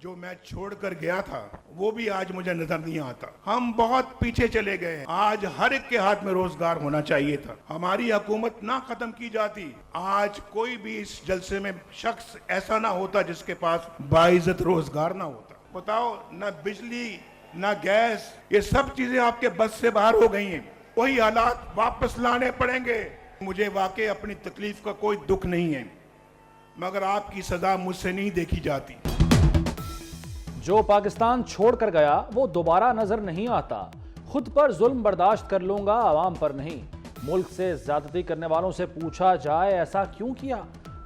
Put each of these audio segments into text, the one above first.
जो मैं छोड़कर गया था वो भी आज मुझे नजर नहीं आता। हम बहुत पीछे चले गए हैं। आज हर एक के हाथ में रोजगार होना चाहिए था। हमारी हुकूमत ना खत्म की जाती, आज कोई भी इस जलसे में शख्स ऐसा ना होता जिसके पास बाइज्जत रोजगार ना होता। बताओ, ना बिजली ना गैस, ये सब चीजें आपके बस से बाहर हो गई हैं। वही हालात वापस लाने पड़ेंगे। मुझे वाकई अपनी तकलीफ का कोई दुख नहीं है, मगर आपकी सजा मुझसे नहीं देखी जाती। जो पाकिस्तान छोड़ कर गया वो दोबारा नजर नहीं आता। खुद पर जुल्म बर्दाश्त कर लूंगा, आवाम पर नहीं। मुल्क से ज्यादती करने वालों से पूछा जाए ऐसा क्यों किया।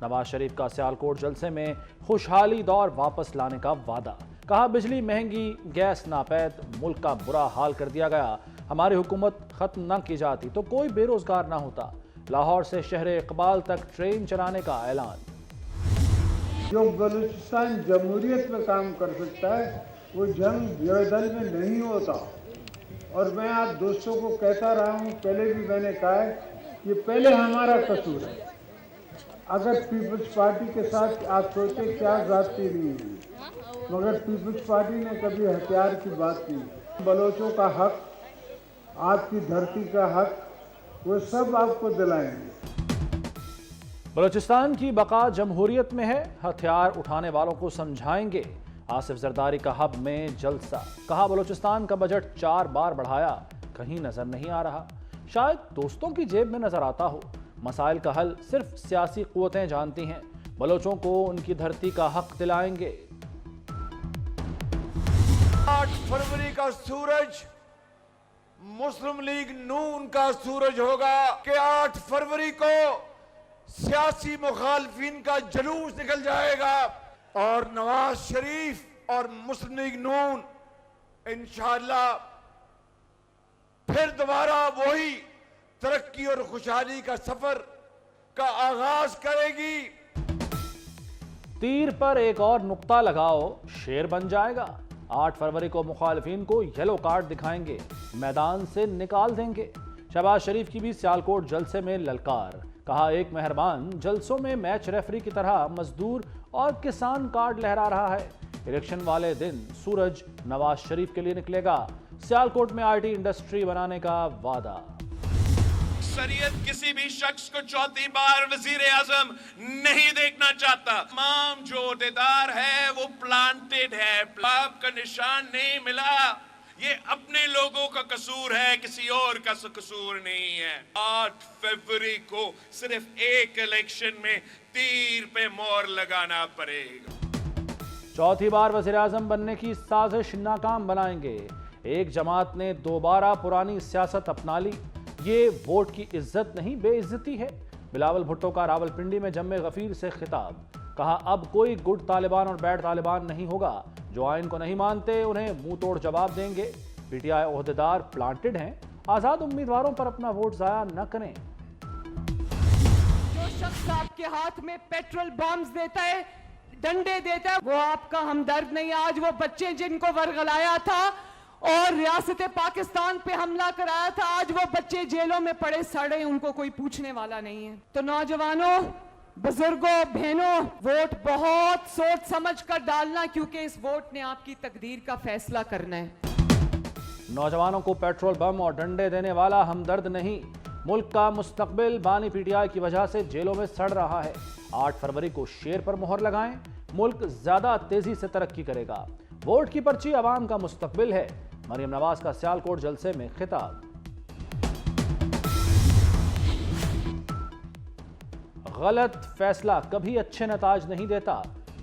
नवाज शरीफ का सियालकोट जलसे में खुशहाली दौर वापस लाने का वादा। कहा बिजली महंगी, गैस नापैद, मुल्क का बुरा हाल कर दिया गया। हमारी हुकूमत खत्म न की जाती तो कोई बेरोजगार ना होता। लाहौर से शहर इकबाल तक ट्रेन चलाने का ऐलान। जो बलूचिस्तान जमहूरियत में काम कर सकता है वो जंग जड़दल में नहीं होता। और मैं आप दोस्तों को कहता रहा हूँ, पहले भी मैंने कहा है कि पहले हमारा कसूर है। अगर पीपल्स पार्टी के साथ आप सोचे क्या जाती नहीं हुई, मगर पीपल्स पार्टी ने कभी हथियार की बात की। बलोचों का हक, आपकी धरती का हक, वो सब आपको दिलाएंगे। बलूचिस्तान की बका जमहूरियत में है, हथियार उठाने वालों को समझाएंगे। आसिफ जरदारी का हब में जलसा। कहा बलूचिस्तान का बजट 4 बार बढ़ाया, कहीं नजर नहीं आ रहा। शायद दोस्तों की जेब में नजर आता हो। मसाइल का हल सिर्फ सियासी कुव्वतें जानती हैं। बलोचों को उनकी धरती का हक दिलाएंगे। 8 फरवरी का सूरज मुस्लिम लीग नून का सूरज होगा कि 8 फरवरी को सियासी मुखालफिन का जुलूस निकल जाएगा और नवाज शरीफ और मुस्लिम लीग नून इंशाअल्लाह फिर दोबारा वही तरक्की और खुशहाली का सफर का आगाज करेगी। तीर पर एक और नुक्ता लगाओ, शेर बन जाएगा। 8 फरवरी को मुखालिफिन को येलो कार्ड दिखाएंगे, मैदान से निकाल देंगे। शहबाज शरीफ की भी सियालकोट जलसे में ललकार। कहा एक मेहरबान जलसों में मैच रेफरी की तरह मजदूर और किसान कार्ड लहरा रहा है। इलेक्शन वाले दिन सूरज नवाज शरीफ के लिए निकलेगा। सियालकोट में आईटी इंडस्ट्री बनाने का वादा। शरीयत किसी भी शख्स को चौथी बार वजीर आजम नहीं देखना चाहता। तमाम जो अहदेदार है वो प्लांटेड है, बाप का निशान नहीं मिला। ये अपने लोगों का कसूर है, किसी और का कसूर नहीं है। 8 फरवरी को सिर्फ एक इलेक्शन में तीर पे मोहर लगाना पड़ेगा। चौथी बार वजीर आजम बनने की साजिश नाकाम बनाएंगे। एक जमात ने दोबारा पुरानी सियासत अपना ली। ये वोट की इज्जत नहीं बेइज्जती है। बिलावल भुट्टो का रावलपिंडी में जम्मे गफीर से खिताब। कहा अब कोई गुड तालिबान और बैड तालिबान नहीं होगा। जो आइन को नहीं मानते उन्हें मुंह तोड़ जवाब देंगे। पीटीआई ओहदेदार प्लांटेड हैं, आजाद उम्मीदवारों पर अपना वोट जाया न करें। जो शख्स आपके हाथ में पेट्रोल बॉम्ब्स देता है, डंडे देता है, वो आपका हमदर्द नहीं। आज वो बच्चे जिनको वरगलाया था और रियासत पाकिस्तान पे हमला कराया था, आज वो बच्चे जेलों में पड़े सड़े, उनको कोई पूछने वाला नहीं है। तो नौजवानों, बुजुर्गों, बहनों, वोट बहुत सोच समझ कर डालना, क्योंकि इस वोट ने आपकी तकदीर का फैसला करना है। नौजवानों को पेट्रोल बम और डंडे देने वाला हमदर्द नहीं। मुल्क का मुस्तकबिल बानी पीटीआई की वजह से जेलों में सड़ रहा है। 8 फरवरी को शेर पर मोहर लगाएं, मुल्क ज्यादा तेजी से तरक्की करेगा। वोट की पर्ची अवाम का मुस्तकबिल है। मरियम नवाज का सियालकोट जलसे में खिताब। गलत फैसला कभी अच्छे नताज नहीं देता।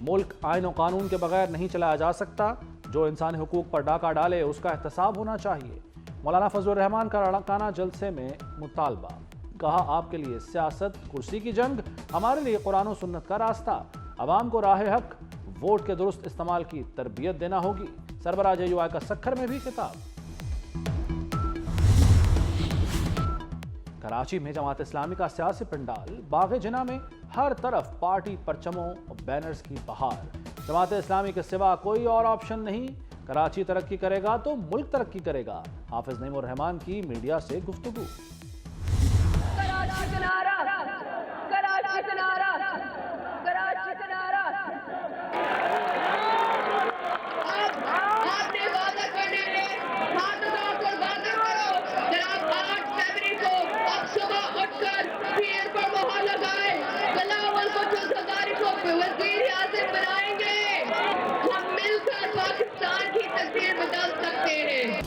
मुल्क आइन और कानून के बगैर नहीं चलाया जा सकता। जो इंसानी हुकूक पर डाका डाले उसका एहतसाब होना चाहिए। मौलाना फजलुर रहमान का राकाना जलसे में मुतालबा। कहा आपके लिए सियासत कुर्सी की जंग, हमारे लिए कुरान और सुन्नत का रास्ता। अवाम को राह हक वोट के दुरुस्त इस्तेमाल की तरबियत देना होगी। सरबराह JUI का सक्खर में भी खिताब। कराची में जमात इस्लामी का सियासी पंडाल। बाग़े जिना में हर तरफ पार्टी परचमों और बैनर्स की बहार। जमात इस्लामी के सिवा कोई और ऑप्शन नहीं। कराची तरक्की करेगा तो मुल्क तरक्की करेगा। हाफिज नईमुर रहमान की मीडिया से गुफ्तगू। कराची का नारा, कराची का नारा, कराची का नारा। वजीर आज़म बनाएंगे, हम मिलकर पाकिस्तान की तकदीर बदल सकते हैं।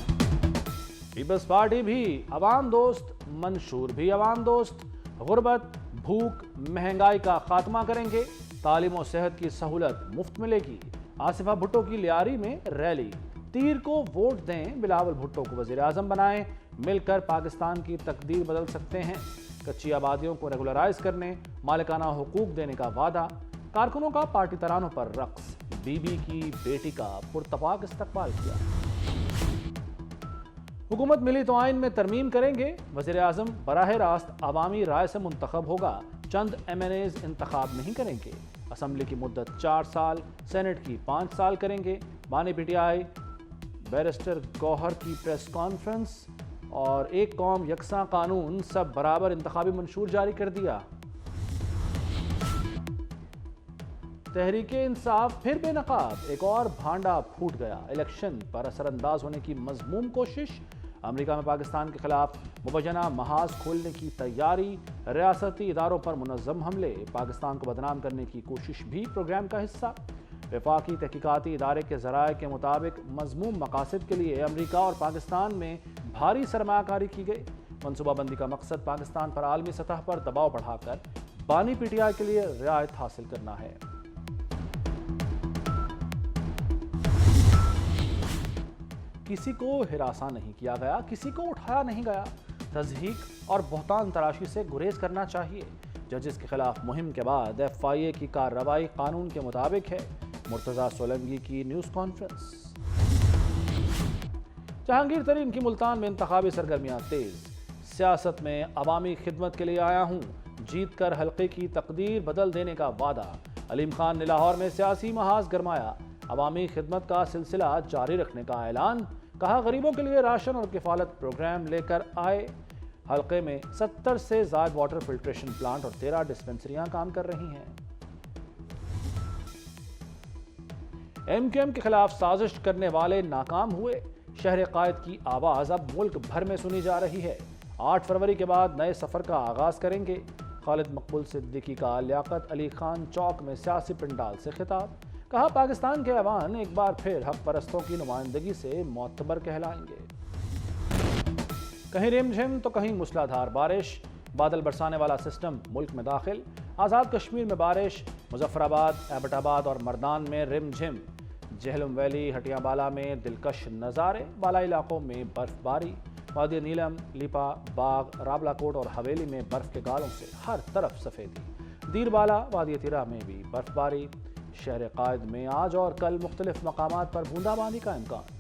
पीपल्स पार्टी भी अवाम दोस्त, मंशूर भी अवाम दोस्त, गुर्बत, भूख, महंगाई का खात्मा करेंगे, तालीम और सेहत की सहूलत मुफ्त मिलेगी। आसिफा भुट्टो की लियारी में रैली, तीर को वोट दें, बिलावल भुट्टो को वजीर आजम बनाएं, मिलकर पाकिस्तान की तकदीर बदल सकते हैं। कच्ची आबादियों को रेगुलराइज करने, मालिकाना हुकूक देने का वादा, कारकुनों का पार्टी तरानों पर रक्स, बीबी की बेटी का पुरतपाक इस्तकबाल किया। हुकूमत मिली तो आइन में तरमीम करेंगे, वजीर आजम बराह रास्त अवामी राय से मुंतखब होगा, चंद MNAs इंतखाब नहीं करेंगे। असम्बली की मुद्दत 4 साल, सेनेट की 5 साल करेंगे। बानी PTI बैरिस्टर गौहर की प्रेस कॉन्फ्रेंस और एक कौम यकसा कानून सब बराबर इंतखाबी मंशूर जारी कर दिया। तहरीके इंसाफ फिर बेनकाब, एक और भांडा फूट गया। इलेक्शन पर असरअंदाज होने की मजमूम कोशिश, अमेरिका में पाकिस्तान के खिलाफ मुबैना महाज खोलने की तैयारी, रियासती इदारों पर मुनज़्ज़म हमले, पाकिस्तान को बदनाम करने की कोशिश भी प्रोग्राम का हिस्सा। वफाकी तहकीकाती इदारे के ज़राए के मुताबिक मज़मूम मकासद के लिए अमेरिका और पाकिस्तान में भारी सरमायाकारी की गई। मनसूबाबंदी का मकसद पाकिस्तान पर आलमी सतह पर दबाव बढ़ाकर बानी PTI के लिए रियायत हासिल करना है। किसी को हिरासा नहीं किया गया, किसी को उठाया नहीं गया। तज़हीक और बहतान तराशी से गुरेज करना चाहिए। जजेस के खिलाफ मुहिम के बाद FIA की कार्रवाई कानून के मुताबिक है। मुर्तज़ा सोलंकी की न्यूज़ कॉन्फ्रेंस। जहांगीर तरीन की मुल्तान में इंतखाबी सरगर्मियां तेज, सियासत में अवामी खिदमत के लिए आया हूँ, जीत कर हल्के की तकदीर बदल देने का वादा। अलीम खान ने लाहौर में सियासी महाज गरमाया, अवामी खिदमत का सिलसिला जारी रखने का ऐलान, कहा गरीबों के लिए राशन और किफालत प्रोग्राम लेकर आए। हल्के में 70 से ज़ायद वाटर फिल्ट्रेशन प्लांट और 13 डिस्पेंसरियां काम कर रही हैं। MQM के खिलाफ साजिश करने वाले नाकाम हुए, शहर कायद की आवाज़ अब मुल्क भर में सुनी जा रही है। 8 फरवरी के बाद नए सफ़र का आगाज़ करेंगे। खालिद मकबूल सिद्दीकी का लियाकत अली खान चौक में सियासी पंडाल से खिताब, कहा पाकिस्तान के अवान एक बार फिर हक परस्तों की नुमाइंदगी से मोतबर कहलाएंगे। कहीं रिमझिम तो कहीं मूसलाधार बारिश, बादल बरसाने वाला सिस्टम मुल्क में दाखिल। आज़ाद कश्मीर में बारिश, मुजफ्फराबाद, एबटाबाद और मर्दान में रिमझिम। जहलम वैली, हटियाबाला में दिलकश नज़ारे, बालाई इलाकों में बर्फबारी। वादी नीलम, लिपा, बाग, रावलाकोट और हवेली में बर्फ के गालों से हर तरफ सफ़ेदी। दीरबाला, वादी तिरा में भी बर्फबारी। शहर कायद में आज और कल मुख्तलिफ मकामात पर बूंदाबांदी का इम्कान।